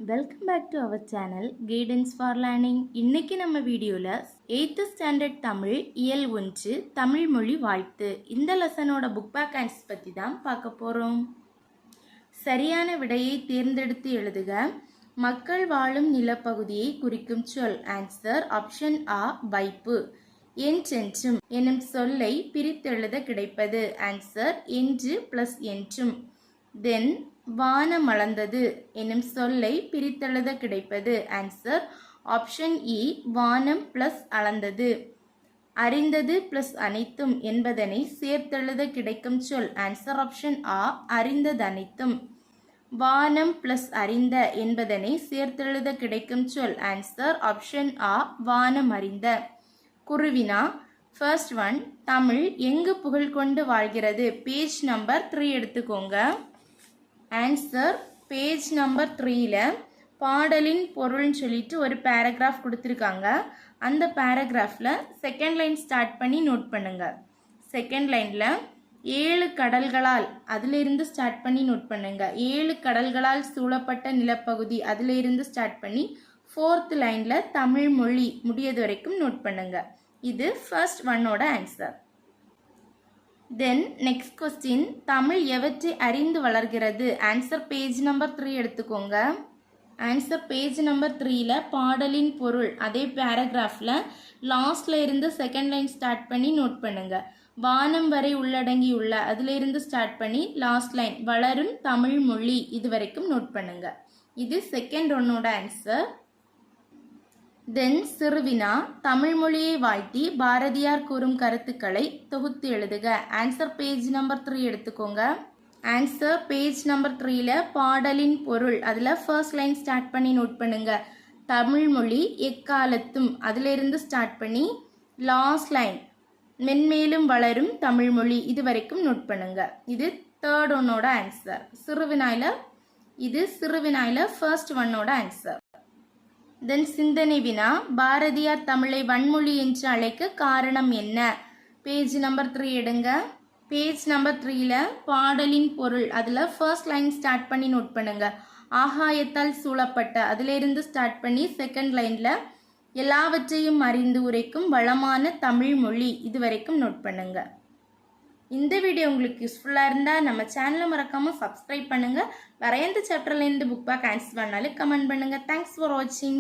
Welcome back to our channel guidance for learning. இன்னைக்கு நம்ம வீடியோவில் 8th ஸ்டாண்டர்ட் தமிழ் இயல் 1 தமிழ் மொழி வாழ்த்து இந்த லெசனோட புக் பேக் ஆன்சர்ஸ் பற்றி தான் பார்க்க போகிறோம். சரியான விடையை தேர்ந்தெடுத்து எழுதுக. மக்கள் வாழும் நிலப்பகுதியை குறிக்கும் சொல். ஆன்சர் ஆப்ஷன் ஆ வைப்பு. என்றென்றும் எனும் சொல்லை பிரித்தெழுத கிடைப்பது. ஆன்சர் என்று பிளஸ் என்றும். தென் வானமளந்தது எனும் சொல்லை பிரித்தெழுத கிடைப்பது. ஆன்சர் ஆப்ஷன் இ வானம் பிளஸ் அளந்தது. அறிந்தது பிளஸ் அனைத்தும் என்பதனை சேர்த்தெழுத கிடைக்கும் சொல். ஆன்சர் ஆப்ஷன் ஆ அறிந்ததனைத்தும். வானம் பிளஸ் அறிந்த என்பதனை சேர்த்தெழுத கிடைக்கும் சொல். ஆன்சர் ஆப்ஷன் ஆ வானம் அறிந்த. குருவினா ஃபர்ஸ்ட் ஒன், தமிழ் எங்கு புகழ் கொண்டு வாழ்கிறது. பேஜ் நம்பர் 3 எடுத்துக்கோங்க. ஆன்சர் பேஜ் நம்பர் 3ல் பாடலின் பொருள்னு சொல்லிட்டு ஒரு பேராகிராஃப் கொடுத்துருக்காங்க. அந்த பேராகிராஃபில் செகண்ட் லைன் ஸ்டார்ட் பண்ணி நோட் பண்ணுங்க. செகண்ட் லைனில் 7 கடல்களால் அதிலிருந்து ஸ்டார்ட் பண்ணி நோட் பண்ணுங்க. 7 கடல்களால் சூழப்பட்ட நிலப்பகுதி அதிலிருந்து ஸ்டார்ட் பண்ணி 4th லைனில் தமிழ் மொழி முடியது வரைக்கும் நோட் பண்ணுங்க. இது ஃபர்ஸ்ட் ஒன்னோட answer. Then next question, Tamil எவற்றை அறிந்து வளர்கிறது. ஆன்சர் பேஜ் நம்பர் 3 எடுத்துக்கோங்க. ஆன்சர் பேஜ் நம்பர் 3ல் பாடலின் பொருள் அதே பேராகிராஃபில் லாஸ்ட்ல இருந்து செகண்ட் லைன் ஸ்டார்ட் பண்ணி நோட் பண்ணுங்க. வானம் வரை உள்ளடங்கியுள்ள அதிலிருந்து ஸ்டார்ட் பண்ணி லாஸ்ட் லைன் வளரும் தமிழ் மொழி இது வரைக்கும் நோட் பண்ணுங்க. இது செகண்ட் ஒன்னோட ஆன்சர். தென் சிறுவினா தமிழ் மொழியை வாழ்த்தி பாரதியார் கூறும் கருத்துக்களை தொகுத்து எழுதுக. ஆன்சர் பேஜ் நம்பர் 3 எடுத்துக்கோங்க. ஆன்சர் பேஜ் நம்பர் 3ல் பாடலின் பொருள் அதில் ஃபர்ஸ்ட் லைன் ஸ்டார்ட் பண்ணி நோட் பண்ணுங்க. தமிழ் மொழி எக்காலத்தும் அதிலிருந்து ஸ்டார்ட் பண்ணி லாஸ்ட் லைன் மென்மேலும் வளரும் தமிழ் மொழி இது வரைக்கும் நோட் பண்ணுங்க. இது தேர்ட் ஒன்னோட ஆன்சர். சிறுவினாயில ஃபர்ஸ்ட் ஒன்னோட ஆன்சர். தென் சிந்தனை வினா, பாரதியார் தமிழை வன்மொழி என்று அழைக்க காரணம் என்ன. பேஜ் நம்பர் 3 எடுங்க. பேஜ் நம்பர் 3ல் பாடலின் பொருள் அதில் ஃபர்ஸ்ட் லைன் ஸ்டார்ட் பண்ணி நோட் பண்ணுங்க. ஆகாயத்தால் சூழப்பட்ட அதிலிருந்து ஸ்டார்ட் பண்ணி செகண்ட் லைனில் எல்லாவற்றையும் அறிந்து உரைக்கும் வளமான தமிழ் மொழி இது வரைக்கும் நோட் பண்ணுங்க. இந்த வீடியோ உங்களுக்கு யூஸ்ஃபுல்லாக இருந்தால் நம்ம சேனலை மறக்காமல் சப்ஸ்கிரைப் பண்ணுங்கள். வேறு எந்த சாப்டர்லேருந்து புக் பேக் ஆன்சர் பண்ணாலும் கமெண்ட் பண்ணுங்கள். தேங்க்ஸ் ஃபார் வாட்சிங்.